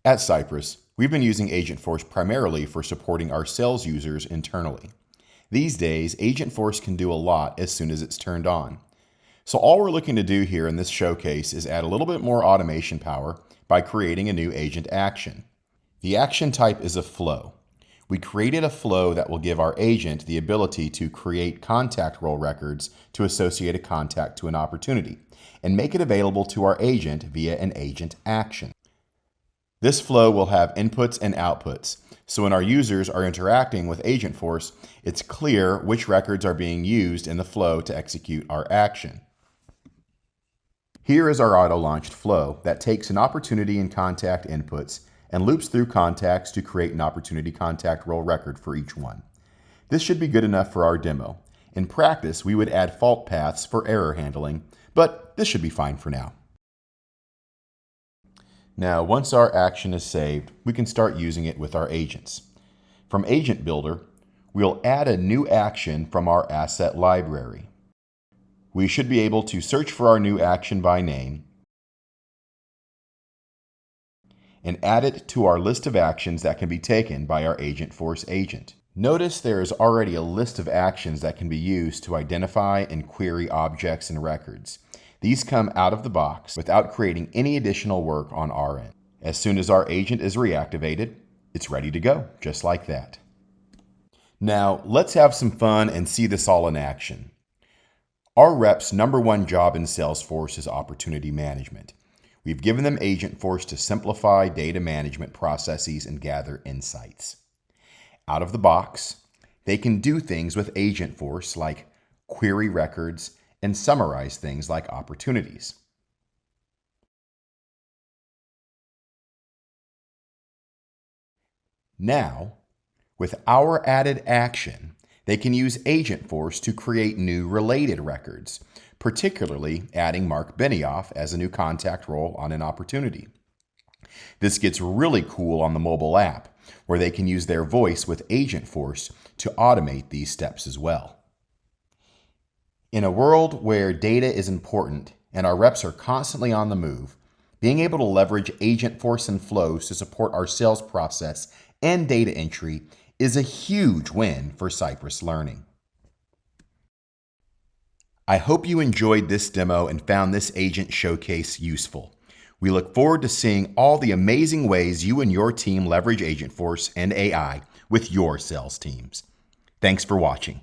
At Cypress, we've been using Agentforce primarily for supporting our sales users internally. These days, Agentforce can do a lot as soon as it's turned on. So all we're looking to do here in this showcase is add a little bit more automation power by creating a new agent action. The action type is a flow. We created a flow that will give our agent the ability to create contact role records to associate a contact to an opportunity and make it available to our agent via an agent action. This flow will have inputs and outputs, so when our users are interacting with Agentforce, it's clear which records are being used in the flow to execute our action. Here is our auto-launched flow that takes an opportunity and contact inputs and loops through contacts to create an opportunity contact role record for each one. This should be good enough for our demo. In practice, we would add fault paths for error handling, but this should be fine for now. Now, once our action is saved, we can start using it with our agents. From Agent Builder, we'll add a new action from our asset library. We should be able to search for our new action by name and add it to our list of actions that can be taken by our Agentforce agent. Notice there is already a list of actions that can be used to identify and query objects and records. These come out of the box without creating any additional work on our end. As soon as our agent is reactivated, it's ready to go, just like that. Now, let's have some fun and see this all in action. Our rep's #1 job in Salesforce is opportunity management. We've given them Agentforce to simplify data management processes and gather insights. Out of the box, they can do things with Agentforce like query records and summarize things like opportunities. Now, with our added action, they can use Agentforce to create new related records, particularly adding Mark Benioff as a new contact role on an opportunity. This gets really cool on the mobile app, where they can use their voice with Agentforce to automate these steps as well. In a world where data is important and our reps are constantly on the move, being able to leverage Agentforce and Flows to support our sales process and data entry is a huge win for Cypress Learning. I hope you enjoyed this demo and found this agent showcase useful. We look forward to seeing all the amazing ways you and your team leverage Agentforce and AI with your sales teams. Thanks for watching.